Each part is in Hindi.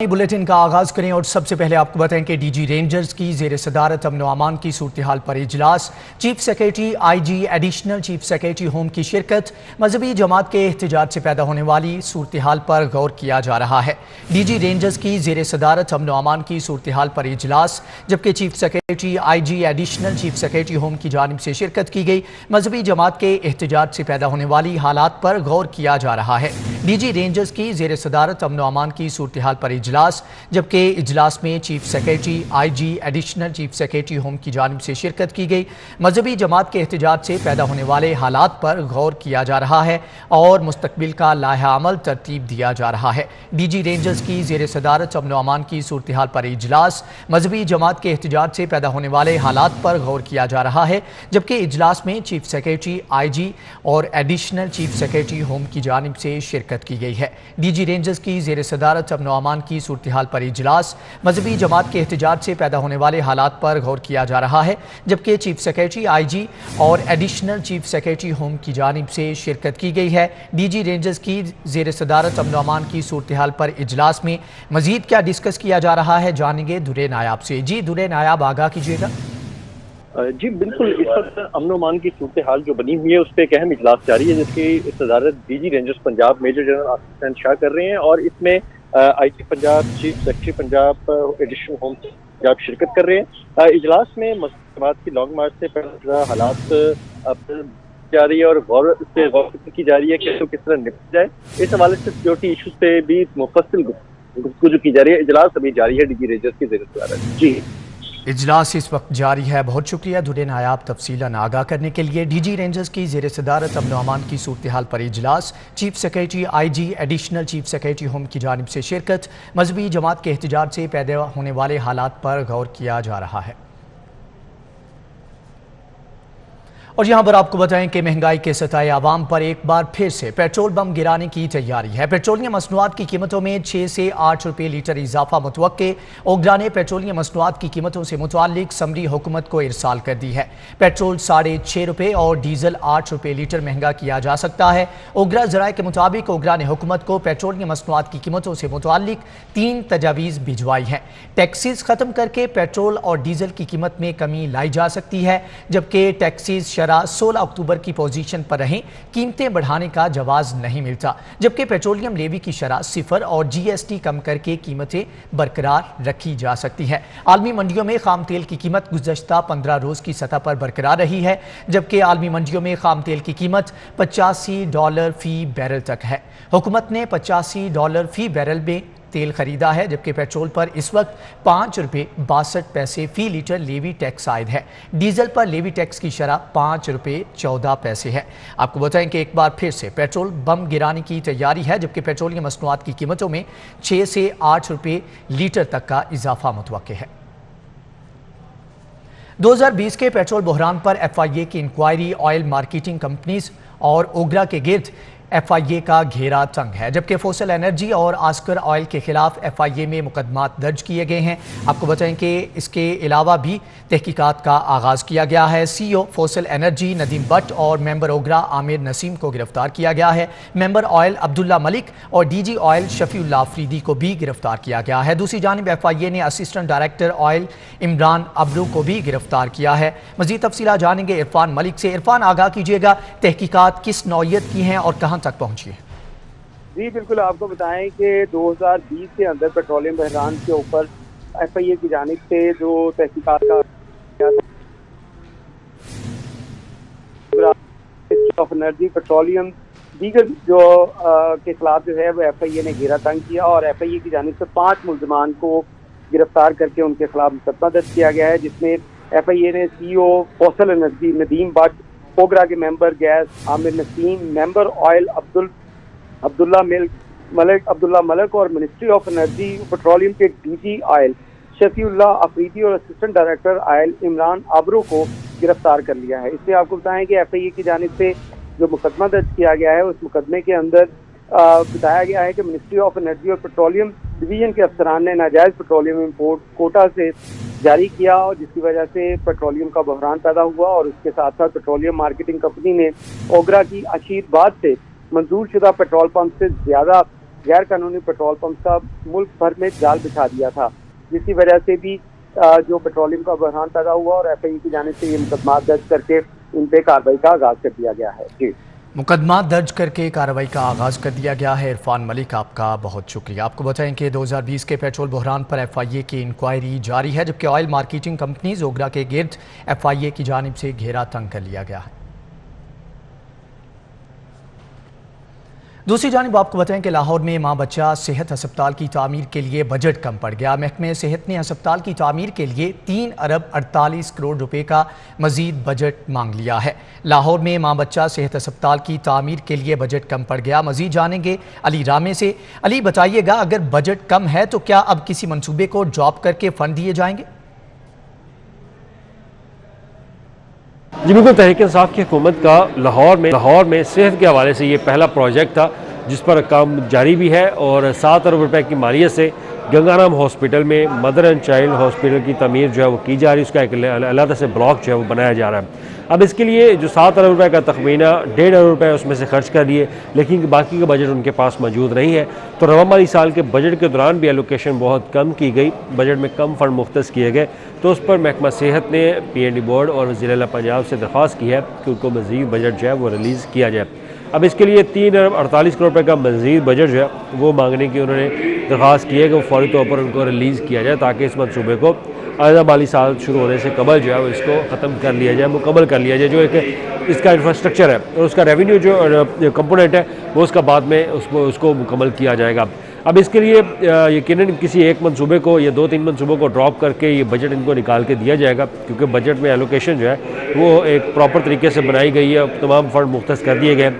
बुलेटिन का आगाज करें और सबसे पहले आपको बताएं कि डीजी रेंजर्स की जेर सदारत अमन अमान की सूरत हाल पर इजलास, chief secretary IG additional chief secretary home की शिरकत, मजहबी जमात के एहतजाज से पैदा होने वाली सूरत हाल पर गौर किया जा रहा है। डीजी रेंजर्स की जेर सदारत अमन अमान की सूरत हाल पर इजलास, जबकि chief secretary IG additional chief secretary home की जानिब से शिरकत की गई। मजहबी जमात के एहतजाज से पैदा होने वाली हालात पर गौर किया जा रहा है। डीजी रेंजर्स की जेर सदारत अमन अमान की सूरत हाल पर इजलास, जबकि इजलास में chief secretary IG additional chief secretary home की जानिब से शिरकत की गई। मजहबी जमात के एहतजाज से पैदा होने वाले हालात पर गौर किया जा रहा है और मुस्तकबिल का लाहा अमल तरतीब दिया जा रहा है। डीजी रेंजर्स की जेर सदारत अमन अमान की सूरत हाल पर इजलास, मजहबी जमात के एहतजाज से पैदा होने वाले हालात पर गौर किया जा रहा है, जबकि इजलास में चीफ सेक्रेटरी आईजी और एडिशनल चीफ सेक्रेटरी होम की जानिब से शिरकत की गई है। डीजी रेंजर्स की जेर सदारत अमन अमान की सूरत हाल पर इजलास, मजहबी जमात के एहतजाज से पैदा होने वाले हालात पर गौर किया जा रहा है, जबकि चीफ सेक्रेटरी आईजी और एडिशनल चीफ सेक्रेटरी होम की जानिब से शिरकत की गई है। डीजी रेंजर्स की जेर सदारत अमन अमान की सूरत हाल पर इजलास में मजीद क्या डिस्कस किया जा रहा है, जानेंगे दुरे नायाब से। जी दुरे नायाब, आगाह कीजिएगा। जी बिल्कुल, इस वक्त अमन अमान की सूरत हाल जो बनी हुई है उस पर एक अहम इजलास जारी है, जिसकी सदारत DG rangers Punjab major general Asif Hussain Shah कर रहे हैं और इसमें IG Punjab, chief secretary Punjab, additional home Punjab शिरकत कर रहे हैं। इजलास में मसला की लॉन्ग मार्च से पहले हालात जा रही है और गौर की जा रही है कि तो किस तरह निपट जाए। इस हवाले से सिक्योरिटी इशूज पे भी मुफस्सिल गुफ्तगू की जा रही है। इजलास अभी जारी है डीजी रेंजर्स की जेर सदारत। जी इजलास इस वक्त जारी है। बहुत शुक्रिया दुरे नायाब तफसीलन आगाह करने के लिए। डीजी रेंजर्स की जेर सदारत अमन अमान की सूरत हाल पर इजलास, chief secretary IG additional chief secretary home की जानिब से शिरकत, मजहबी जमात के एहतजाज से पैदा होने वाले हालात पर गौर किया जा रहा है। और यहाँ पर आपको बताएं कि महंगाई के सताए आवाम पर एक बार फिर से पेट्रोल बम गिराने की तैयारी है। पेट्रोलियम मसनूआत की कीमतों में 6 से 8 रुपये लीटर इजाफा मुतवक्के। ओगरा ने पेट्रोलियम मसनूआत की कीमतों से मुतालिक समरी हुकूमत को इरसाल कर दी है। पेट्रोल 6.5 रुपये और डीजल 8 रुपये लीटर महंगा किया जा सकता है। ओगरा जराये के मुताबिक ओगरा ने हुकूमत को पेट्रोलियम मसनूआत की कीमतों से मुतालिक 3 तजावीज़ भिजवाई हैं। टैक्सीज खत्म करके पेट्रोल और डीजल की कीमत में कमी लाई जा सकती है, जबकि टैक्सीज 16 अक्टूबर की पोजीशन पर रहें, कीमतें बढ़ाने का जवाज नहीं मिलता, जबकि पेट्रोलियम लेवी की शरह 0 और जीएसटी कम करके कीमतें बरकरार रखी जा सकती है। आलमी मंडियों में खाम तेल की कीमत गुज़श्ता 15 रोज की सतह पर बरकरार रही है, जबकि आलमी मंडियों में खाम तेल की कीमत $85 फी बैरल तक है। हुकूमत ने $85 फी बैरल में तेल खरीदा है, जबकि पेट्रोल पर इस वक्त ₹5.62 फी लीटर लेवी टैक्स आयद है। डीजल पर लेवी टैक्स की शरह ₹5.14 है। आपको बताएं कि एक बार फिर से पेट्रोल बम गिराने की तैयारी है, जबकि पेट्रोलियम मसनूआत की कीमतों में 6 से 8 रुपये लीटर तक का इजाफा मुतवक्के है। 2020 के पेट्रोल बहरान पर FIA की इंक्वायरी, ऑयल मार्केटिंग कंपनीज और ओगरा के गिर्द FIA का घेरा तंग है, जबकि फोसल एनर्जी और आस्कर ऑयल के खिलाफ FIA में मुकदमात दर्ज किए गए हैं। आपको बताएं कि इसके अलावा भी तहकीकात का आगाज़ किया गया है। CEO fossil energy Nadeem but और मेंबर ओगरा आमिर नसीम को गिरफ्तार किया गया है। मेंबर ऑयल अब्दुल्ला मलिक और DG ऑयल शफीउल्लाह अफरीदी को भी गिरफ्तार किया गया है। दूसरी जानिब FIA ने assistant director oil Imran Abru को भी गिरफ्तार किया है। मजीद तफसीलात जानेंगे इरफान मलिक से। इरफान, आगाह कीजिएगा, तहकीकात किस नौइयत की हैं और कहाँ तक पहुंची है? जी बिल्कुल, आपको बताएं कि 2020 के अंदर पेट्रोलियम बहरान के ऊपर FIA की जानिब से जो तहकीकात का ऑफ एनर्जी पेट्रोलियम दीगर जो के खिलाफ जो है वो FIA ने घेरा तंग किया और FIA की जानिब से 5 मुल्ज़मान को गिरफ्तार करके उनके खिलाफ मुकदमा दर्ज किया गया है, जिसमें FIA ने CEO fossil energy Nadeem Butt, OGRA के member gas Aamir Naseem, member oil Abdullah Malik और मिनिस्ट्री ऑफ एनर्जी पेट्रोलियम के DG ऑयल शफीउल्लाह अफरीदी और assistant director oil Imran Abru को गिरफ्तार कर लिया है। इससे आपको बताएं कि FIA की जानिब से जो मुकदमा दर्ज किया गया है उस मुकदमे के अंदर बताया गया है कि मिनिस्ट्री ऑफ एनर्जी और पेट्रोलियम डिवीजन के अफसरान ने नाजायज पेट्रोलियम इंपोर्ट कोटा से जारी किया और जिसकी वजह से पेट्रोलियम का बहरान पैदा हुआ और उसके साथ साथ पेट्रोलियम मार्केटिंग कंपनी ने ओगरा की अशीरबाद से मंजूर शुदा पेट्रोल पंप से ज्यादा गैर कानूनी पेट्रोल पंप का मुल्क भर में जाल बिछा दिया था, जिसकी वजह से भी जो पेट्रोलियम का बहरान पैदा हुआ और FIA की जानिब से ये मुकदमा दर्ज करके उन पे कार्रवाई का आगाज कर दिया गया है। जी, मुकदमा दर्ज करके कार्रवाई का आगाज कर दिया गया है। इरफान मलिक, आपका बहुत शुक्रिया। आपको बताएं कि 2020 के पेट्रोल बहरान पर FIA की इंक्वायरी जारी है, जबकि ऑयल मार्केटिंग कंपनी ओगरा के गिर्द FIA की जानिब से घेरा तंग कर लिया गया है। दूसरी जानिब आपको बताएं कि लाहौर में मां बच्चा सेहत अस्पताल की तामीर के लिए बजट कम पड़ गया। महकमे सेहत ने अस्पताल की तामीर के लिए 3 अरब 48 करोड़ रुपए का मजीद बजट मांग लिया है। लाहौर में मां बच्चा सेहत अस्पताल की तामीर के लिए बजट कम पड़ गया। मजीद जानेंगे अली रामे से। अली, बताइएगा, अगर बजट कम है तो क्या अब किसी मंसूबे को ड्रॉप करके फंड दिए जाएंगे? जी बिल्कुल, तहरीक इंसाफ की हुकूमत का लाहौर में सेहत के हवाले से ये पहला प्रोजेक्ट था जिस पर काम जारी भी है और 7 अरब रुपए की मालियत से गंगाराम हॉस्पिटल में मदर एंड चाइल्ड हॉस्पिटल की तमीर जो है वो की जा रही है। उसका एक अलग से ब्लॉक जो है वो बनाया जा रहा है। अब इसके लिए जो 7 अरब रुपए का तखमीना 1.5 अरब रुपए उसमें से खर्च कर दिए, लेकिन बाकी का बजट उनके पास मौजूद नहीं है। तो रवा माली साल के बजट के दौरान भी एलोकेशन बहुत कम की गई, बजट में कम फंड मुख्तस किए गए। तो उस पर महकमा सेहत ने PND बोर्ड और वज़ीर आला पंजाब से दरख्वास्त की है कि उनको मज़ीद बजट जो है वो रिलीज़ किया जाए। अब इसके लिए 3 अरब 48 करोड़ रुपए का मज़ीद बजट जो है वो मांगने की उन्होंने दरख्वास्त की है कि वो फौरी तौर पर उनको रिलीज़ किया जाए, ताकि इस मनसूबे को आइंदा माली साल शुरू होने से कबल जो है वो इसको ख़त्म कर लिया जाए, मुकम्मल कर लिया जाए। जो एक इसका इंफ्रास्ट्रक्चर है और उसका रेवेन्यू जो कंपोनेंट है वो उसका बाद में उसको मुकम्मल किया जाएगा। अब इसके लिए यकीनन किसी एक मंसूबे को या 2-3 मंसूबों को ड्रॉप करके ये बजट इनको निकाल के दिया जाएगा, क्योंकि बजट में एलोकेशन जो है वो एक प्रॉपर तरीके से बनाई गई है, तमाम फंड मुख्तस कर दिए गए।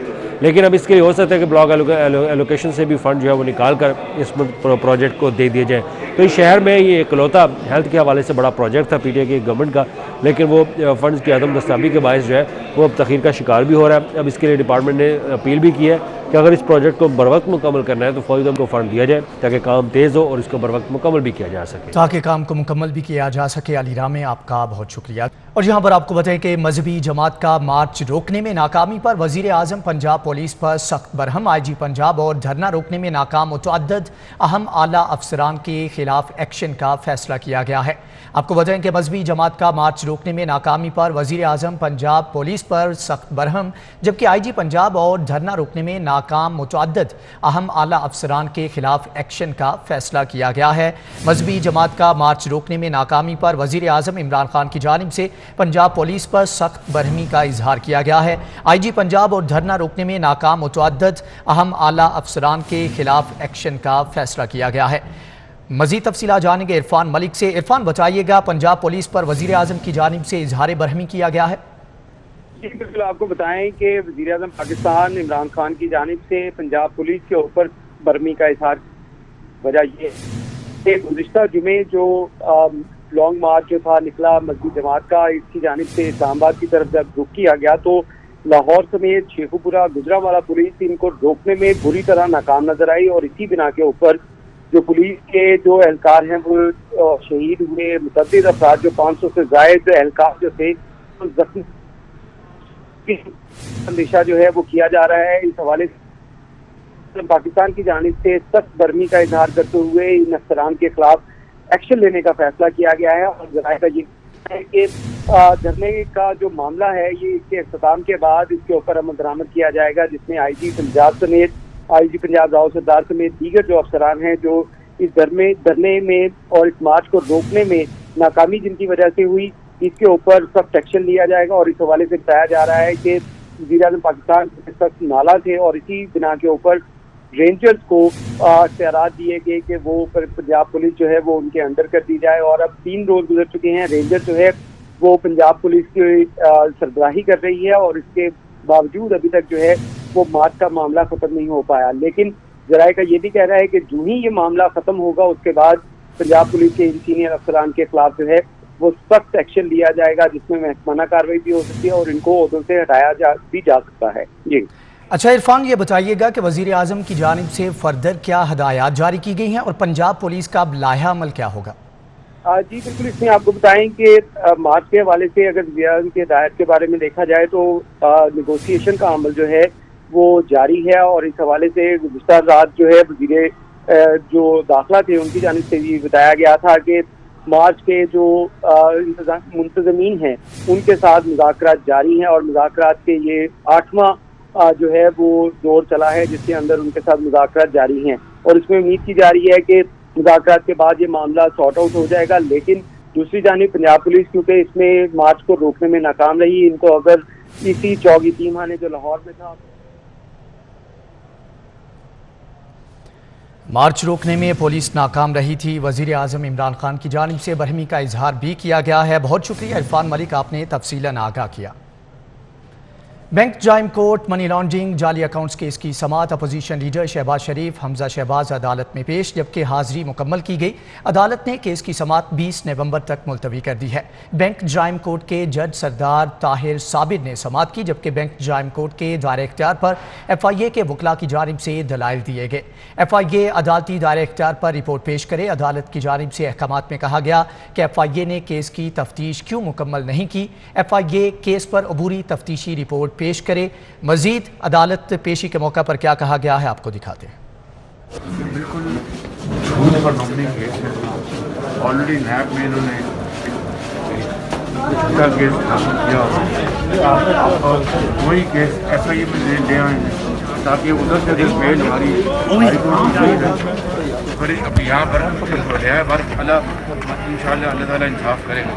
लेकिन अब इसके लिए हो सकता है कि ब्लॉक एलोकेशन से भी फंड जो है वो निकाल कर इस प्रोजेक्ट को दे दिए जाए। तो इस शहर में ये इकलौता हेल्थ के हवाले से बड़ा प्रोजेक्ट था PTI की गवर्नमेंट का, लेकिन वो फंड्स की अदम दस्ताबी के बायस जो है वो अब तखीर का शिकार भी हो रहा है। अब इसके लिए डिपार्टमेंट ने अपील भी की है कि अगर इस प्रोजेक्ट को बर वक्त मुकम्मल करना है तो फौरी को फंड दिया जाए, ताकि काम तेज़ हो और इसको बर वक्त मुकम्मल भी किया जा सके। ताकि काम को मुकम्मल भी किया जा सके। अली रामे, आपका बहुत शुक्रिया। और यहाँ पर आपको बताएं कि मजहबी जमात का मार्च रोकने में नाकामी पर वज़ीर आज़म पंजाब पुलिस पर सख्त बरहम। IG पंजाब और धरना रोकने में नाकाम मुतअद्दिद अहम आला अफसरान के खिलाफ एक्शन का फैसला किया गया है। आपको बताएं कि मजहबी जमात का मार्च रोकने में नाकामी पर वज़ीर आज़म पंजाब पुलिस पर सख्त बरहम, जबकि IG पंजाब और धरना रोकने में नाकाम मुतअद्दिद अहम आला अफसरान के खिलाफ एक्शन का फैसला किया गया है। मजहबी जमात का मार्च रोकने में नाकामी पर वज़ीर आज़म इमरान खान की जानिब से पंजाब पुलिस पर सख्त बरहमी का इजहार किया गया है। IG पंजाब और धरना रोकने में नाकाम मुतअद्दिद अहम आला अफसरान के खिलाफ एक्शन का फैसला किया गया है। मजीद तफसीलात जानेंगे इरफान मलिक से। इरफान, बताइएगा, पंजाब पुलिस पर वज़ीर आज़म की जानिब से इजहार बरहमी किया गया है। जी बिल्कुल, आपको बताएं कि वज़ीर आज़म पाकिस्तान इमरान खान की जानिब से पंजाब पुलिस के ऊपर बरहमी का इजहार, वजह ये गुज़िश्ता जुमे जो लॉन्ग मार्च जो था निकला मजहबी जमात का, इसकी जानिब से इस्लामाबाद की तरफ जब रुख किया गया तो लाहौर समेत शेखुपुरा गुजरांवाला पुलिस इनको रोकने में बुरी तरह नाकाम नजर आई। और इसी बिना के ऊपर जो पुलिस के जो एहलकार हैं वो शहीद हुए। मुतअद्दिद अफराद जो 500 से ज़ायद एहलकार जो थे जख्मी, अंदेशा जो है वो किया जा रहा है। इस हवाले से पाकिस्तान की जानिब से सख्त बरहमी का इजहार करते हुए इन अफसरान के खिलाफ एक्शन लेने का फैसला किया गया है। और जराए का ये है कि धरने का जो मामला है ये इसके अख्ताम के बाद इसके ऊपर अमल दरामद किया जाएगा, जिसमें IG पंजाब समेत IG पंजाब राव सरदार समेत दीगर जो अफसरान हैं जो इस धरने में और इस मार्च को रोकने में नाकामी जिनकी वजह से हुई, इसके ऊपर सख्त एक्शन लिया जाएगा। और इस हवाले से बताया जा रहा है कि वज़ीर आज़म पाकिस्तान सख्त नाला थे और इसी बिना के ऊपर रेंजर्स को इख्तियारात दिए गए कि वो पंजाब पुलिस जो है वो उनके अंडर कर दी जाए। और अब 3 रोज गुजर चुके हैं, रेंजर जो है वो पंजाब पुलिस की सरबराही कर रही है और इसके बावजूद अभी तक जो है वो मार्च का मामला खत्म नहीं हो पाया। लेकिन जराए का ये भी कह रहा है कि जो ही ये मामला खत्म होगा उसके बाद पंजाब पुलिस के इन सीनियर अफसरान के खिलाफ जो है वो सख्त एक्शन लिया जाएगा, जिसमें महकमाना कार्रवाई भी हो सकती है और इनको ओहदों से हटाया भी जा सकता है। जी अच्छा इरफान, ये बताइएगा कि वज़ीर आज़म की जानिब से फर्दर क्या हदायत जारी की गई हैं और पंजाब पुलिस का अब लाया अमल क्या होगा? जी बिल्कुल, इसमें आपको बताएं कि मार्च के हवाले से अगर वज़ीर आज़म की हिदायत के बारे में देखा जाए तो नेगोशिएशन का अमल जो है वो जारी है। और इस हवाले से गुज़श्ता रात जो है वज़ीर जो दाखिला थे उनकी जानिब से भी बताया गया था कि मार्च के जो मुंतज़मीन हैं उनके साथ मुज़ाकरात जारी हैं और मुज़ाकरात के ये 8वां जो है वो दौर चला है जिसके अंदर उनके साथ मुज़ाकरात जारी हैं। और इसमें उम्मीद की जा रही है कि मुज़ाकरात के बाद ये मामला सॉर्ट आउट हो जाएगा। लेकिन दूसरी जानिब पंजाब पुलिस क्योंकि इसमें मार्च को रोकने में नाकाम रही, इनको अगर इसी चौगी टीम ने जो लाहौर में था मार्च रोकने में पुलिस नाकाम रही थी। वज़ीर आज़म इमरान खान की जानिब से बरहमी का इजहार भी किया गया है। बहुत शुक्रिया इरफान मलिक, आपने तफसीलन आगाह किया। बैंक जाइम कोर्ट मनी लॉन्ड्रिंग जाली अकाउंट्स केस की समाअत अपोजिशन लीडर शहबाज शरीफ हमजा शहबाज अदालत में पेश, जबकि हाजिरी मुकम्मल की गई। अदालत ने केस की समाअत 20 नवंबर तक मुलतवी कर दी है। बैंक जाइम कोर्ट के जज सरदार ताहिर साबिर ने समाअत की, जबकि बैंक जाइम कोर्ट के दायरे इख्तियार पर FIA के वकला की जानिब से दलाइल दिए गए। FIA अदालती दायरे इख्तियार पर रिपोर्ट पेश करे। अदालत की जानिब से अहकामात में कहा गया कि FIA ने केस की तफ्तीश क्यों मुकम्मल नहीं की। FIA केस पर अबूरी तफ्तीशी रिपोर्ट पेश करे। मजीद अदालत पेशी के मौका पर क्या कहा गया है आपको दिखाते हैं। बिल्कुल झूठ पर मबनी केस है। ऑलरेडी नैब में इन्होंने इसका केस किया और वही केस FIA में ले आए हैं ताकि उधर से अगर बेल हमारी फिर अब यहाँ पर लिया है इंशाअल्लाह अल्लाह ताला इंसाफ करेगा।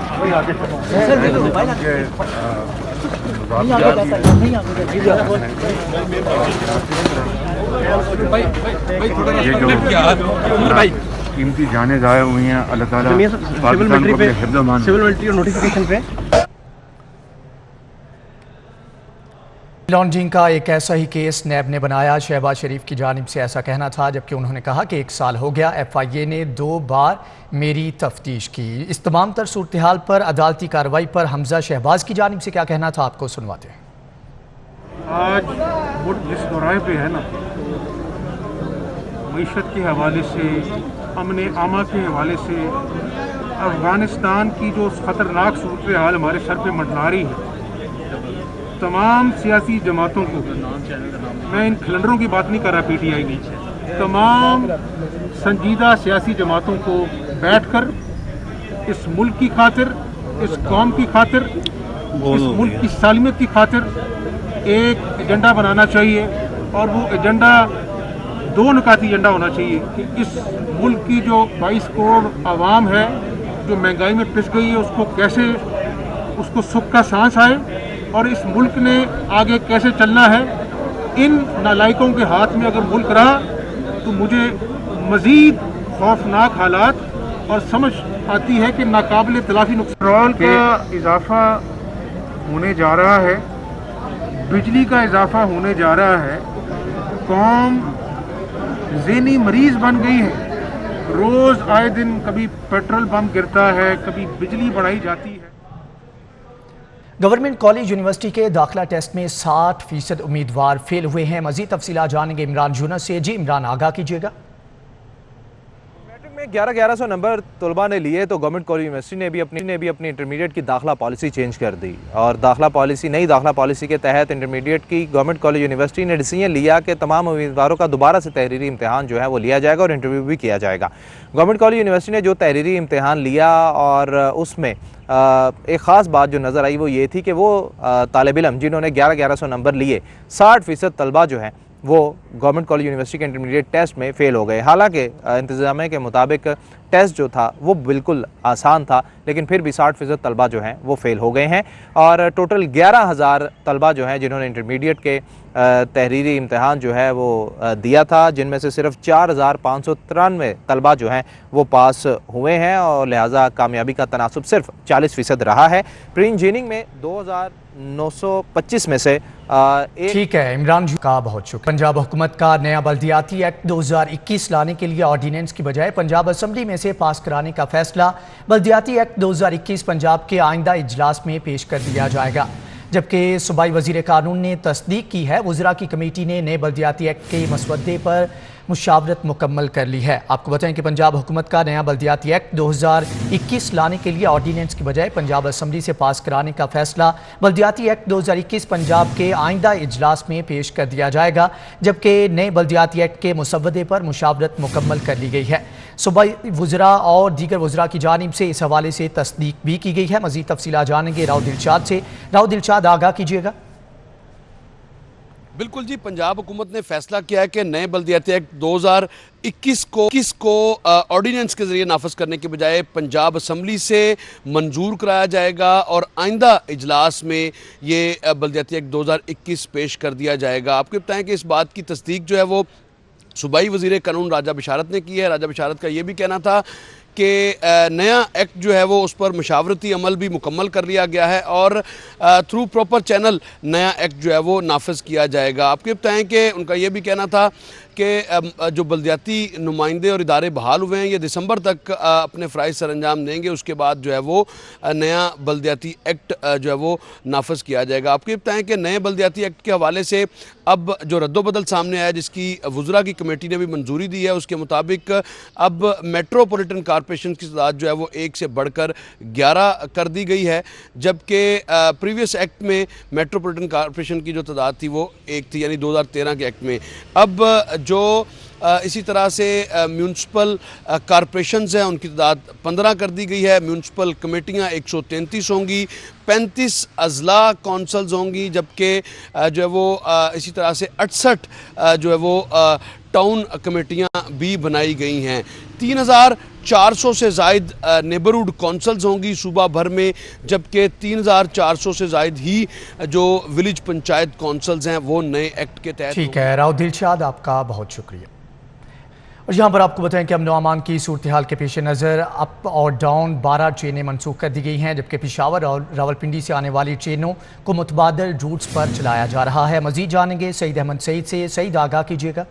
ये जो कीमती जाने ज़ाया हुई हैं अल्लाह ताला पाकिस्तान को अपने हिफ्ज़ मान। सिविल मिलिट्री और नोटिफिकेशन पे लॉन्ड्रिंग का एक ऐसा ही केस नैब ने बनाया। शहबाज शरीफ की जानिब से ऐसा कहना था, जबकि उन्होंने कहा कि 1 साल हो गया, FIA ने 2 बार मेरी तफ्तीश की। इस तमाम तर सूरत हाल पर अदालती कार्रवाई पर हमजा शहबाज की जानिब से क्या कहना था आपको सुनवाते हैं। आज मुल्क जिस दौराए पे है ना, मईशत के हवाले से, अमन आमा के हवाले से, अफ़गानिस्तान की जो ख़तरनाक सूरत हाल हमारे सर पे मंडरा रही है, तमाम सियासी जमातों को, मैं इन खिलंडरों की बात नहीं कर रहा PTI की, तमाम संजीदा सियासी जमातों को बैठकर इस मुल्क की खातिर, इस कौम की खातिर, इस मुल्क की सालमियत की खातिर एक एजेंडा बनाना चाहिए। और वो एजेंडा 2 नुकाती एजेंडा होना चाहिए कि इस मुल्क की जो 22 करोड़ आवाम है जो महंगाई में पिस गई है, उसको कैसे, उसको सुख का सांस आए और इस मुल्क ने आगे कैसे चलना है। इन नालायकों के हाथ में अगर मुल्क रहा तो मुझे मज़ीद खौफनाक हालात और समझ आती है कि नाकाबिल तलाफी नुकसान। पेट्रोल का इजाफा होने जा रहा है, बिजली का इजाफा होने जा रहा है, कौम ज़हनी मरीज़ बन गई है। रोज़ आए दिन कभी पेट्रोल पंप गिरता है, कभी बिजली बढ़ाई जाती है। गवर्नमेंट कॉलेज यूनिवर्सिटी के दाखिला टेस्ट में 60% उम्मीदवार फेल हुए हैं। मजीद तफसीलात जानेंगे इमरान यूनुस से। जी इमरान, आगाह कीजिएगा। मैट्रिक में 1100 नंबर तलबा ने लिए तो गवर्नमेंट कॉलेज यूनिवर्सिटी ने भी अपनी इंटरमीडिएट की दाखिला पॉलिसी चेंज कर दी और नई दाखिला पॉलिसी के तहत इंटरमीडिएट की गवर्नमेंट कॉलेज यूनिवर्सिटी ने डिसीजन लिया कि तमाम उम्मीदवारों का दोबारा से तहरीरी इम्तिहान जो है वो लिया जाएगा और इंटरव्यू भी किया जाएगा। गवर्नमेंट कॉलेज यूनिवर्सिटी ने जो तहरीरी इम्तिहान लिया और उसमें एक ख़ास बात जो नज़र आई वो ये थी कि वो तालिब इल्म जिन्होंने 1100 नंबर लिए, 60% तलबा जो हैं वो गवर्नमेंट कॉलेज यूनिवर्सिटी के इंटरमीडिएट टेस्ट में फ़ेल हो गए। हालांकि इंतज़ामिया के मुताबिक टेस्ट जो था वो बिल्कुल आसान था, लेकिन फिर भी 60% तलबा जो हैं वो फ़ेल हो गए हैं और टोटल 11,000 तलबा जो हैं जिन्होंने इंटरमीडिएट के तहरीरी इम्तिहान जो है वो दिया था, जिनमें से सिर्फ 4,593 तलबा जो हैं वो पास हुए हैं और लिहाजा कामयाबी का तनासुब सिर्फ 40% रहा है। प्री इंजीनियरिंग में 2,925 में से ठीक है इमरान का बहुत शुक्रिया। पंजाब हुकूमत का नया बल्दियाती एक्ट 2021 लाने के लिए ऑर्डिनेंस की बजाय पंजाब असम्बली में से पास कराने का फैसला बल्दियाती एक्ट 2021 पंजाब के आइंदा इजलास में पेश कर दिया जाएगा, जबकि सूबाई वज़ीर कानून ने तस्दीक की है। वज़रा की कमेटी ने नए बल्दियाती एक्ट के मसवदे पर मुशावरत मुकम्मल कर ली है। आपको बताएं कि पंजाब हुकूमत का नया बल्दियाती एक्ट 2021 लाने के लिए ऑर्डीनेंस की बजाय पंजाब असम्बली से पास कराने का फैसला बल्दियाती एक्ट 2021 पंजाब के आइंदा इजलास में पेश कर दिया जाएगा, जबकि नए बल्दियाती एक्ट के मुसव्वदे पर मुशावरत मुकम्मल कर ली गई है। सूबाई वुज़रा और दीगर वुज़रा की जानिब से इस हवाले से तस्दीक भी की गई है। मज़ीद तफसीलात जानेंगे राव दिलशाद से। राव दिलशाद, आगाह कीजिएगा। बिल्कुल जी, पंजाब हुकूमत ने फैसला किया है कि नए बल्दियाती एक्ट 2021 को ऑर्डिनेंस के जरिए नाफज करने के बजाय पंजाब असम्बली से मंजूर कराया जाएगा और आइंदा इजलास में ये बल्दियाती एक्ट 2021 पेश कर दिया जाएगा। आपको बताएं कि इस बात की तस्दीक जो है वो सूबाई वज़ीर कानून राजा बिशारत ने की है। राजा बिशारत का ये भी कहना था कि नया एक्ट जो है वो उस पर मशावरती अमल भी मुकम्मल कर लिया गया है और थ्रू प्रॉपर चैनल नया एक्ट जो है वो नाफज किया जाएगा। आपको बताएं कि उनका ये भी कहना था कि जो बल्दियाती नुमाइंदे और इदारे बहाल हुए हैं ये दिसंबर तक अपने फ़राइज़ सर अंजाम देंगे, उसके बाद जो है वो नया बल्दियाती एक्ट जो है वो नाफज किया जाएगा। आपको बताएं कि नए बल्दियाती एक्ट के हवाले से अब जो रद्दोबदल सामने आया जिसकी वुज़रा की कमेटी ने भी मंजूरी दी है, उसके मुताबिक अब मेट्रोपॉलिटन कॉरपोरेशन की तादाद जो है वो 1 से बढ़कर 11 कर दी गई है, जबकि प्रीवियस एक्ट में मेट्रोपॉलिटन कॉरपोरेशन की जो तादाद थी वो 1 थी, यानी 2013 के एक्ट में। अब जो इसी तरह से म्यूनसिपल कॉरपोरेशंस हैं उनकी तादाद 15 कर दी गई है। म्यूनसिपल कमेटियाँ 133 होंगी, 35 अजला कौंसल्स होंगी, जबकि जो है वो इसी तरह से 68 जो है वो टाउन कमेटियाँ भी बनाई गई हैं। 3400 से ज़ायद नेबरहुड कौंसल्स होंगी सूबा भर में, जबकि 3400 से ज़ायद ही जो विलेज पंचायत कौंसल्स हैं वो नए एक्ट के तहत। ठीक है राव दिलशाद, आपका बहुत शुक्रिया। और यहाँ पर आपको बताएं कि अमन अमान की सूरत हाल के पेश नज़र अप और डाउन 12 ट्रेनें मनसूख कर दी गई हैं, जबकि पेशावर और रावलपिंडी से आने वाली ट्रेनों को मुतबादल रूट्स पर चलाया जा रहा है। मज़ीद जानेंगे सईद अहमद सईद से। सईद, आगाह कीजिएगा।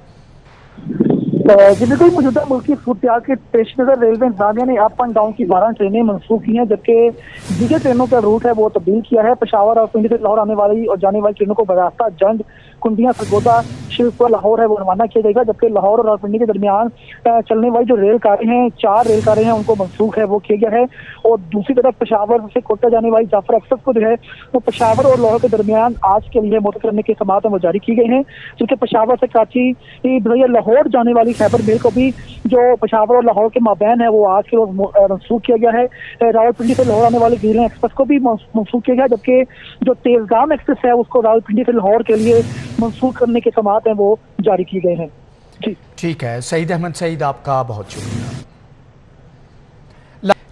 जी बिल्कुल, मौजूदा मुल्क की सूरत के पेश नज़र रेलवे इंतजामिया ने अप एंड डाउन की 12 ट्रेनें मनसूख की हैं, जबकि दीगर ट्रेनों का रूट है वो तब्दील किया है। पेशावर और पिंडी से लाहौर आने वाली और जाने वाली ट्रेनों को बरास्ता जंड, कुंडियाँ, सरगोदा, शिवपुर, लाहौर है वो रवाना किया जाएगा, जबकि लाहौर और रावलपिंडी के दरमियान चलने वाली जो रेल कारें हैं, 4 रेल कारें हैं, उनको मनसूख है वो किया गया है। और दूसरी तरफ पेशावर से कोटा जाने वाली जाफर एक्सप्रेस को जो है वो पेशावर और लाहौर के दरमियान आज के लिए मुअत्तल करने के समात वो जारी की गई हैं, जबकि पेशावर से कराची लाहौर जाने वाली खैबर मेल को भी जो पेशावर और लाहौर के माबैन है वो आज के रोज मनसूख किया गया है। रावलपिंडी से लाहौर आने वाली ग्रीन एक्सप्रेस को भी मनसूख किया गया, जबकि जो तेजगाम एक्सप्रेस है उसको रावलपिंडी से लाहौर के लिए मनसूख करने के समात हैं वो जारी किए गए हैं। जी ठीक है सईद अहमद सईद, आपका बहुत शुक्रिया।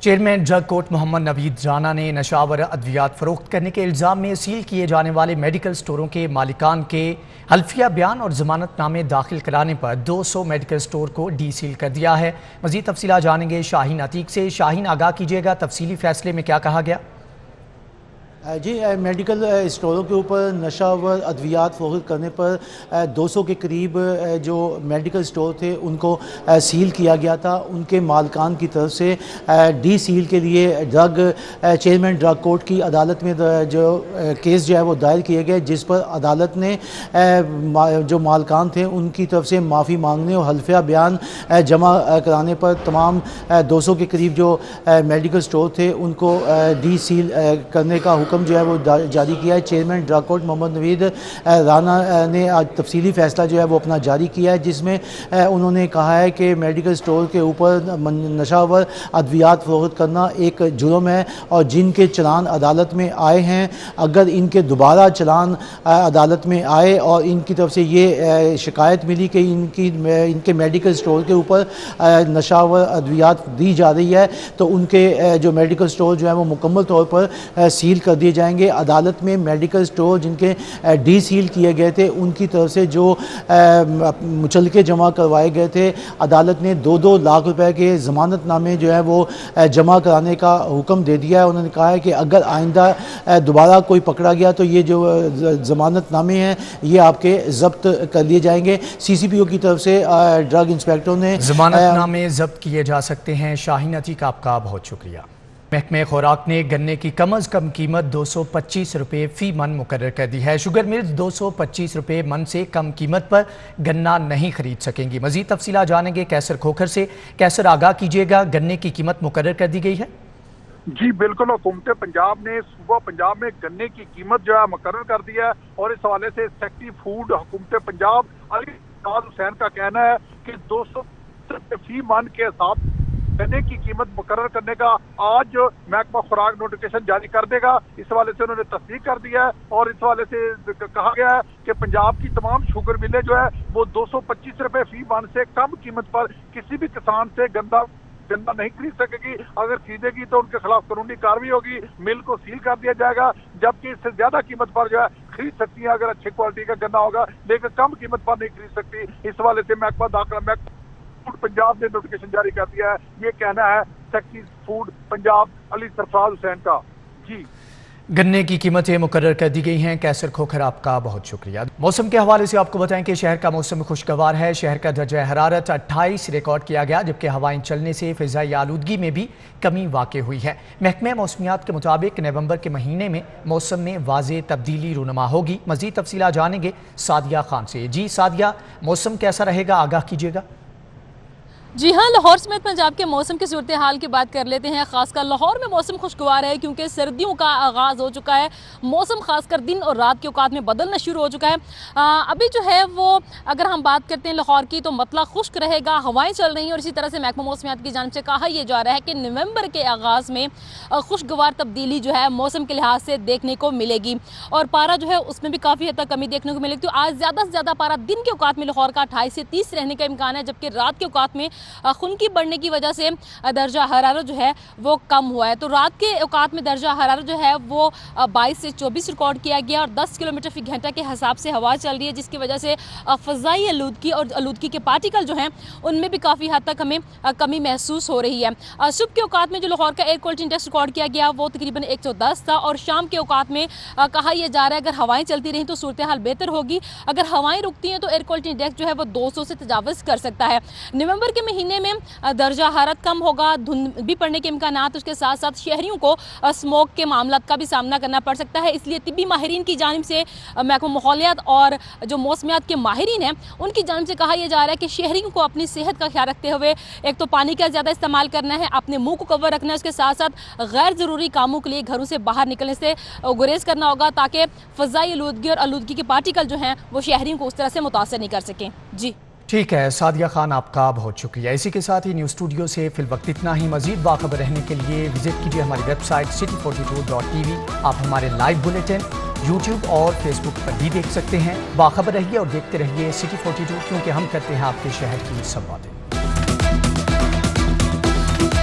Chairman drug court Mohammad Naveed Rana ने नशावर अद्वियात फरोख्त करने के इल्ज़ाम में सील किए जाने वाले मेडिकल स्टोरों के मालिकान के हल्फिया बयान और जमानतनामे दाखिल कराने पर 200 मेडिकल स्टोर को डी सील कर दिया है। मज़ीद तफसीलात जानेंगे शाहीन अतीक से। शाहीन, आगाह कीजिएगा, तफसीली फैसले में क्या कहा गया? जी, मेडिकल स्टोरों के ऊपर नशा व अद्वियात फरोख्त करने पर 200 के करीब जो मेडिकल स्टोर थे उनको सील किया गया था। उनके मालकान की तरफ से डी सील के लिए चेयरमैन ड्रग कोर्ट की अदालत में जो केस जो है वो दायर किए गए, जिस पर अदालत ने जो मालकान थे उनकी तरफ से माफ़ी मांगने और हल्फिया बयान जमा कराने पर तमाम 200 के करीब जो मेडिकल स्टोर थे उनको डी सील करने का हुक्म जो है वो जारी किया है। Chairman drug court Mohammad Naveed Rana ने आज तफसीली फ़ैसला जो है वो अपना जारी किया है, जिसमें उन्होंने कहा है कि मेडिकल स्टोर के ऊपर नशावर अद्वियात फरोख्त करना एक जुर्म है और जिनके चलान अदालत में आए हैं, अगर इनके दोबारा चलान अदालत में आए और इनकी तरफ से ये शिकायत मिली कि इनके मेडिकल स्टोर के ऊपर नशावर अद्वियात दी जा रही है, तो उनके जो मेडिकल स्टोर जो है वो मुकम्मल तौर पर सील कर दिए जाएंगे। अदालत में मेडिकल स्टोर जिनके डी सील किए गए थे उनकी तरफ से जो मुचलके जमा करवाए गए थे, अदालत ने 2-2 लाख रुपए के ज़मानतनामे जो है वो जमा कराने का हुक्म दे दिया है। उन्होंने कहा है कि अगर आइंदा दोबारा कोई पकड़ा गया तो ये जो ज़मानतनामे हैं ये आपके जब्त कर लिए जाएंगे। CCPO की तरफ से ड्रग इंस्पेक्टरों ने ज़मानतनामे जब्त किए जा सकते हैं। शाहीन अतीक, आपका बहुत शुक्रिया। महकमे खुराक ने गन्ने की कम अज़ कम कीमत 225 रुपये फ़ी मन मुकर्रर कर दी है। शुगर मिल्स 225 रुपये मन से कम कीमत पर गन्ना नहीं खरीद सकेंगी। मज़ीद तफसीला जानेंगे कैसर खोखर से। कैसर, आगाह कीजिएगा, गन्ने की कीमत मुकर्रर कर दी गई है? जी बिल्कुल, हुकूमत पंजाब ने सूबा पंजाब में गन्ने की कीमत जो है मुकर्रर कर दी है और इस हवाले से सेक्रेटरी फूड हुकूमत पंजाब अली सरफराज हुसैन का कहना है कि 200 फी मन के हिसाब गन्ने की कीमत मुकर्रर करने का आज महकमा खुराक नोटिफिकेशन जारी कर देगा। इस हवाले से उन्होंने तस्दीक कर दिया है और इस हवाले से कहा गया है कि पंजाब की तमाम शुगर मिलें जो है वो 225 रुपये फी मन से कम कीमत पर किसी भी किसान से गन्ना नहीं खरीद सकेगी। अगर खरीदेगी तो उनके खिलाफ कानूनी कार्रवाई होगी, मिल को सील कर दिया जाएगा, जबकि इससे ज्यादा कीमत पर जो है खरीद सकती है अगर अच्छी क्वालिटी का गन्ना होगा, लेकिन कम कीमत पर नहीं खरीद सकती। इस हवाले से महकमा फूड पंजाब ने नोटिफिकेशन जारी कर दिया है। ये कहना है सेक्रेटरी फूड पंजाब अली सरफराज हुसैन का। जी, गन्ने की कीमतें मुकर्रर कर दी गई हैं। कैसर खोखर, आपका बहुत शुक्रिया। मौसम के हवाले से आपको बताएं कि शहर का मौसम खुशगवार है। शहर का दर्जा हरारत 28 रिकॉर्ड किया गया, जबकि हवाएं चलने से फ़िज़ाई आलूदगी में भी कमी वाक़ई हुई है। महकमे मौसमियात के मुताबिक नवंबर के महीने में मौसम में वाज़ेह तब्दीली रूनुमा होगी। मज़ीद तफसीला जानेंगे सादिया खान से। जी सादिया, मौसम कैसा रहेगा, आगाह कीजिएगा। जी हाँ, लाहौर समेत पंजाब के मौसम की सूरत हाल की बात कर लेते हैं। खासकर लाहौर में मौसम खुशगवार है क्योंकि सर्दियों का आगाज़ हो चुका है। मौसम खासकर दिन और रात के औकात में बदलना शुरू हो चुका है। अभी जो है वो अगर हम बात करते हैं लाहौर की तो मतला खुश्क रहेगा, हवाएं चल रही हैं और इसी तरह से महकमा मौसमियात की जानिब से कहा यह जा रहा है कि नवंबर के आगाज़ में खुशगवार तब्दीली जो है मौसम के लिहाज से देखने को मिलेगी और पारा जो है उसमें भी काफ़ी हद तक कमी देखने को मिलेगी। तो आज ज़्यादा से ज़्यादा पारा दिन के औकात में लाहौर का 28 से 30 रहने का इम्कान है, जबकि रात के औकात में खुनकी बढ़ने की वजह से दर्जा हरारत जो है वो कम हुआ है। तो रात के औकात में दर्जा हरारत जो है वो 22 से 24 रिकॉर्ड किया गया और 10 किलोमीटर फी घंटा के हिसाब से हवा चल रही है, जिसकी वजह से फ़ज़ाई आलूदगी और आलूदगी के पार्टिकल जो हैं उनमें भी काफ़ी हद तक हमें कमी महसूस हो रही है। सुबह के औकात में जो लाहौर का एयर क्वालिटी इंडेक्स रिकॉर्ड किया गया वो तकरीबन 110 था और शाम के औकात में कहा यह जा रहा है अगर हवाएं चलती रहीं तो सूरत हाल बेहतर होगी। अगर हवाएं रुकती हैं तो एयर क्वालिटी इंडेक्स जो है वो 200 से तजावज़ कर सकता है। नवंबर के महीने में दर्जा हरारत कम होगा, धुंध भी पड़ने के इम्कानात, उसके साथ साथ शहरियों को स्मोक के मामला का भी सामना करना पड़ सकता है। इसलिए तिब्बी माहिरीन की जानिब से महकमा माहौलियात और जो मौसमियात के माहिरीन हैं उनकी जानिब से कहा यह जा रहा है कि शहरियों को अपनी सेहत का ख्याल रखते हुए एक तो पानी का ज़्यादा इस्तेमाल करना है, अपने मुँह को कवर रखना है, उसके साथ साथ गैर ज़रूरी कामों के लिए घरों से बाहर निकलने से गुरेज करना होगा ताकि फ़ज़ाई आलूदगी और आलूदगी के पार्टिकल जो हैं वो शहरियों को उस तरह से मुतासर नहीं कर सकें। जी ठीक है सादिया खान, आपका बहुत शुक्रिया। इसी के साथ ही न्यूज़ स्टूडियो से फिल वक्त इतना ही। मजीद बाखबर रहने के लिए विजिट कीजिए हमारी वेबसाइट city42.tv। आप हमारे लाइव बुलेटिन यूट्यूब और फेसबुक पर भी देख सकते हैं। बाखबर रहिए और देखते रहिए City 42, क्योंकि हम करते हैं आपके शहर की सब बातें।